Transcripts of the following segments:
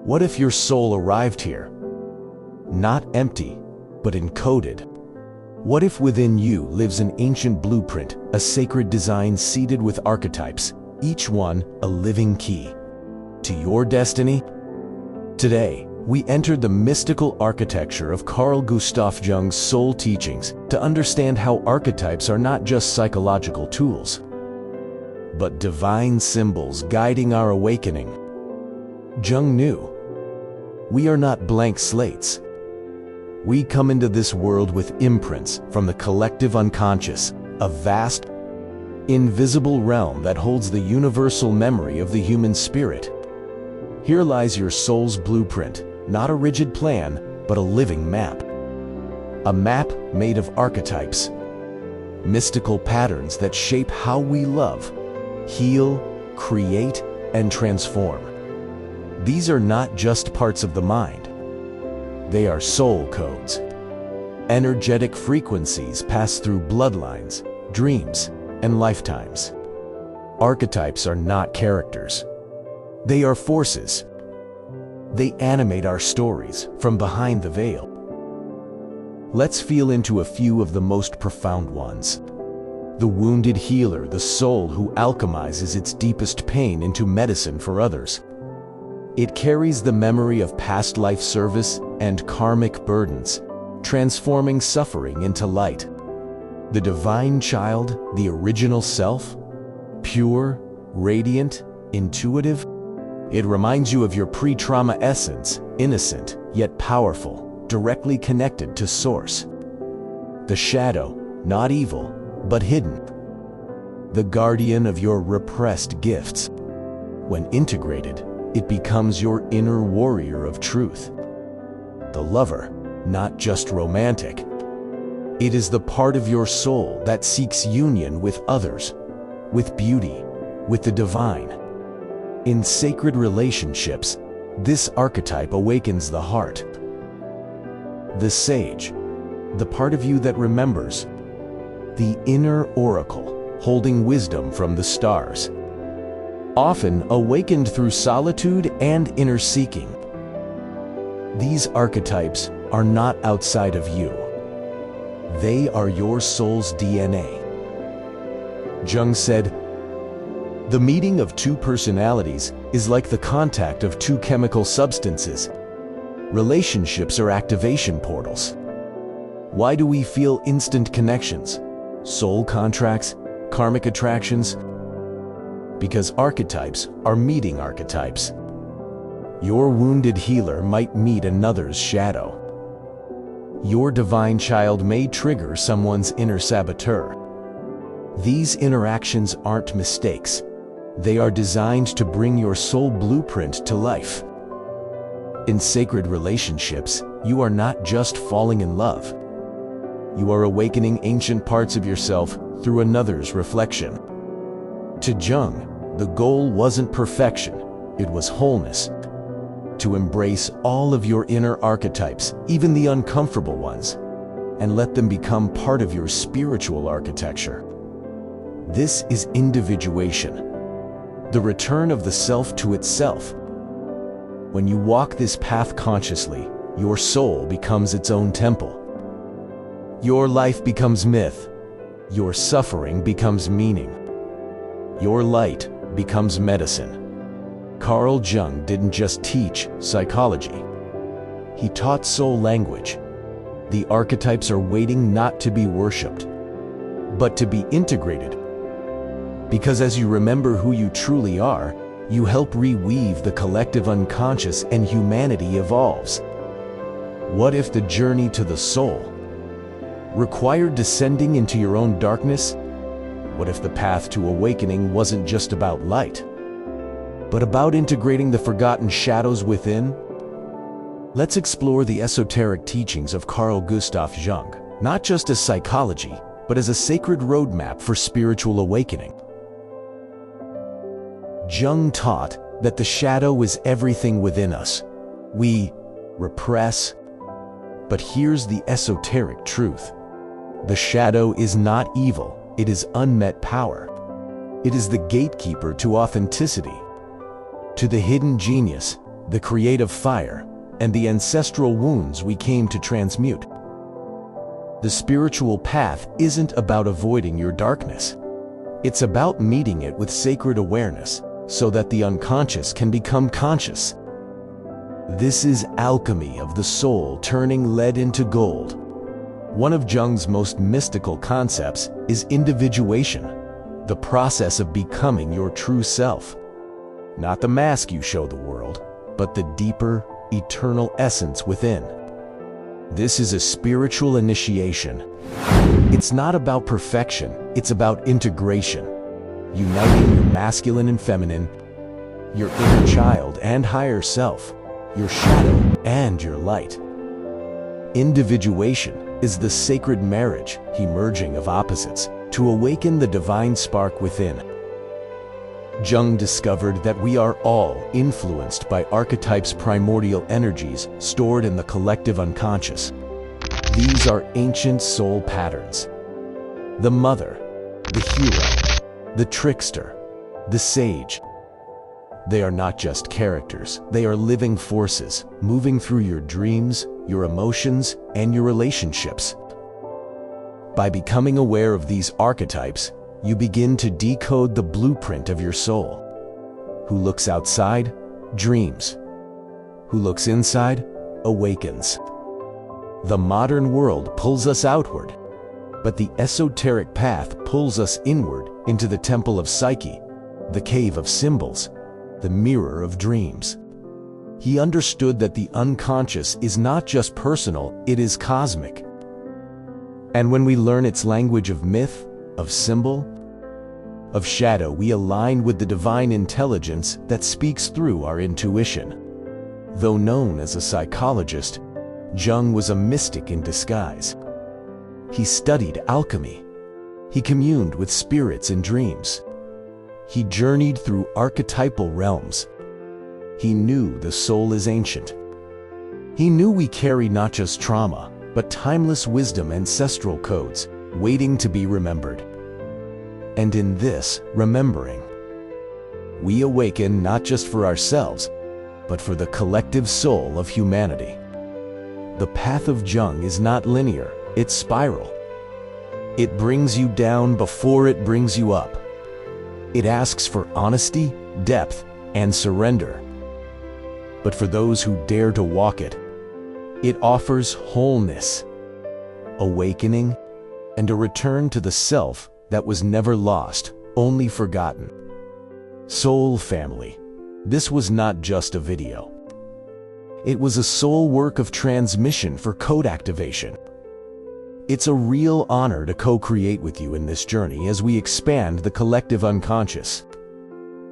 What if your soul arrived here, not empty, but encoded? What if within you lives an ancient blueprint, a sacred design seeded with archetypes, each one a living key to your destiny? Today, we entered the mystical architecture of Carl Gustav Jung's soul teachings to understand how archetypes are not just psychological tools, but divine symbols guiding our awakening. Jung knew, we are not blank slates. We come into this world with imprints from the collective unconscious, a vast, invisible realm that holds the universal memory of the human spirit. Here lies your soul's blueprint, not a rigid plan, but a living map. A map made of archetypes, mystical patterns that shape how we love, heal, create, and transform. These are not just parts of the mind. They are soul codes. Energetic frequencies pass through bloodlines, dreams, and lifetimes. Archetypes are not characters. They are forces. They animate our stories from behind the veil. Let's feel into a few of the most profound ones. The wounded healer, the soul who alchemizes its deepest pain into medicine for others. It carries the memory of past life service and karmic burdens, transforming suffering into light. The divine child, the original self, pure, radiant, intuitive. It reminds you of your pre-trauma essence, innocent yet powerful, directly connected to source. The shadow, not evil, but hidden. The guardian of your repressed gifts. When integrated, it becomes your inner warrior of truth. The lover, not just romantic. It is the part of your soul that seeks union with others, with beauty, with the divine. In sacred relationships, this archetype awakens the heart. The sage, the part of you that remembers. The inner oracle, holding wisdom from the stars. Often awakened through solitude and inner seeking. These archetypes are not outside of you. They are your soul's DNA. Jung said, the meeting of two personalities is like the contact of two chemical substances. Relationships are activation portals. Why do we feel instant connections? Soul contracts, karmic attractions? Because archetypes are meeting archetypes. Your wounded healer might meet another's shadow. Your divine child may trigger someone's inner saboteur. These interactions aren't mistakes. They are designed to bring your soul blueprint to life. In sacred relationships, you are not just falling in love. You are awakening ancient parts of yourself through another's reflection. To Jung, the goal wasn't perfection, it was wholeness. To embrace all of your inner archetypes, even the uncomfortable ones, and let them become part of your spiritual architecture. This is individuation, the return of the self to itself. When you walk this path consciously, your soul becomes its own temple. Your life becomes myth. Your suffering becomes meaning. Your light becomes medicine. Carl Jung didn't just teach psychology. He taught soul language. The archetypes are waiting not to be worshipped, but to be integrated. Because as you remember who you truly are, you help reweave the collective unconscious and humanity evolves. What if the journey to the soul required descending into your own darkness? What if the path to awakening wasn't just about light, but about integrating the forgotten shadows within? Let's explore the esoteric teachings of Carl Gustav Jung, not just as psychology, but as a sacred roadmap for spiritual awakening. Jung taught that the shadow is everything within us. We repress, but here's the esoteric truth. The shadow is not evil, it is unmet power. It is the gatekeeper to authenticity, to the hidden genius, the creative fire, and the ancestral wounds we came to transmute. The spiritual path isn't about avoiding your darkness. It's about meeting it with sacred awareness so that the unconscious can become conscious. This is alchemy of the soul, turning lead into gold. One of Jung's most mystical concepts is individuation, the process of becoming your true self. Not the mask you show the world, but the deeper, eternal essence within. This is a spiritual initiation. It's not about perfection, it's about integration, uniting your masculine and feminine, your inner child and higher self, your shadow and your light. Individuation is the sacred marriage, merging of opposites, to awaken the divine spark within. Jung discovered that we are all influenced by archetypes, primordial energies stored in the collective unconscious. These are ancient soul patterns. The mother, the hero, the trickster, the sage. They are not just characters, they are living forces, moving through your dreams, your emotions, and your relationships. By becoming aware of these archetypes, you begin to decode the blueprint of your soul. Who looks outside, dreams. Who looks inside, awakens. The modern world pulls us outward, but the esoteric path pulls us inward into the temple of psyche, the cave of symbols, the mirror of dreams. He understood that the unconscious is not just personal, it is cosmic. And when we learn its language of myth, of symbol, of shadow, we align with the divine intelligence that speaks through our intuition. Though known as a psychologist, Jung was a mystic in disguise. He studied alchemy. He communed with spirits in dreams. He journeyed through archetypal realms. He knew the soul is ancient. He knew we carry not just trauma, but timeless wisdom, ancestral codes, waiting to be remembered. And in this remembering, we awaken not just for ourselves, but for the collective soul of humanity. The path of Jung is not linear, it's spiral. It brings you down before it brings you up. It asks for honesty, depth, and surrender. But for those who dare to walk it, it offers wholeness, awakening, and a return to the self that was never lost, only forgotten. Soul family, this was not just a video. It was a soul work of transmission for code activation. It's a real honor to co-create with you in this journey as we expand the collective unconscious.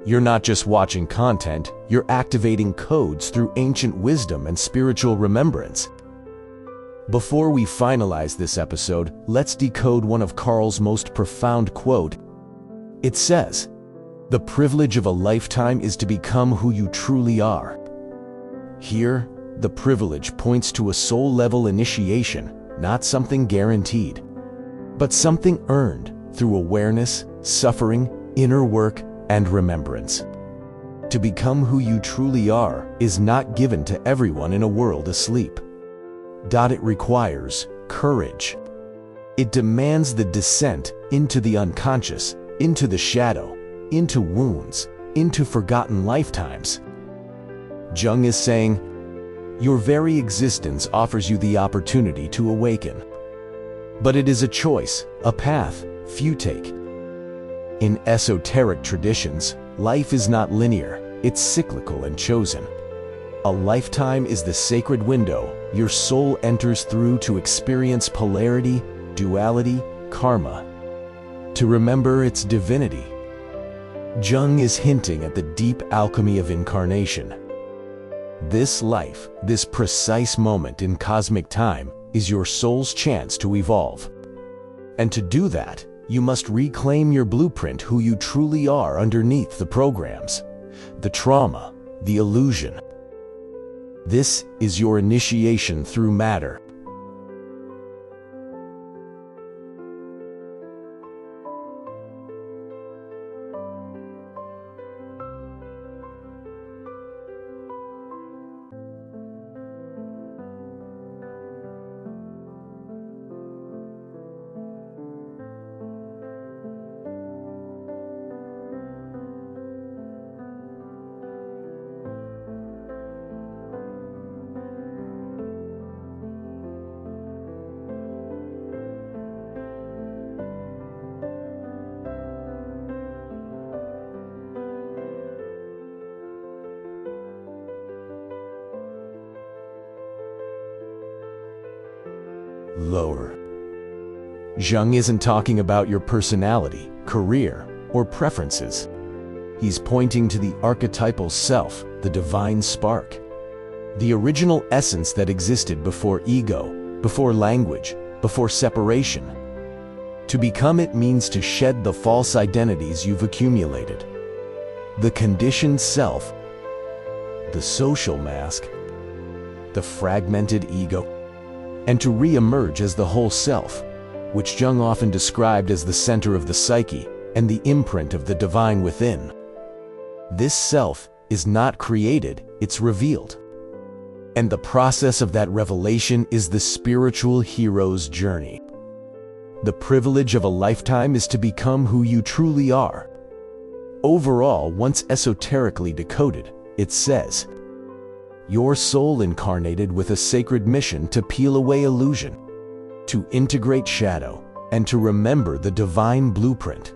You're not just watching content, you're activating codes through ancient wisdom and spiritual remembrance. Before we finalize this episode, let's decode one of Carl's most profound quotes. It says, "The privilege of a lifetime is to become who you truly are." Here, the privilege points to a soul-level initiation, not something guaranteed, but something earned through awareness, suffering, inner work, and remembrance. To become who you truly are is not given to everyone in a world asleep. It requires courage. It demands the descent into the unconscious, into the shadow, into wounds, into forgotten lifetimes. Jung is saying, your very existence offers you the opportunity to awaken. But it is a choice, a path few take. In esoteric traditions, life is not linear, it's cyclical and chosen. A lifetime is the sacred window your soul enters through to experience polarity, duality, karma, to remember its divinity. Jung is hinting at the deep alchemy of incarnation. This life, this precise moment in cosmic time, is your soul's chance to evolve. And to do that, you must reclaim your blueprint, who you truly are underneath the programs, the trauma, the illusion. This is your initiation through matter. lower. Jung isn't talking about your personality, career, or preferences. He's pointing to the archetypal self, the divine spark, the original essence that existed before ego, before language, before separation. To become it means to shed the false identities you've accumulated. The conditioned self, the social mask, the fragmented ego, and to re-emerge as the whole self, which Jung often described as the center of the psyche and the imprint of the divine within. This self is not created, it's revealed. And the process of that revelation is the spiritual hero's journey. The privilege of a lifetime is to become who you truly are. Overall, once esoterically decoded, it says, your soul incarnated with a sacred mission to peel away illusion, to integrate shadow, and to remember the divine blueprint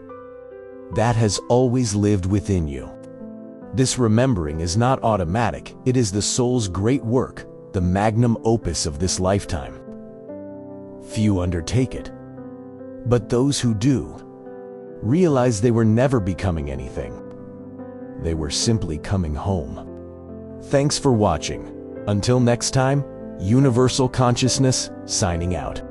that has always lived within you. This remembering is not automatic, it is the soul's great work, the magnum opus of this lifetime. Few undertake it, but those who do realize they were never becoming anything. They were simply coming home. Thanks for watching. Until next time, Universal Consciousness signing out.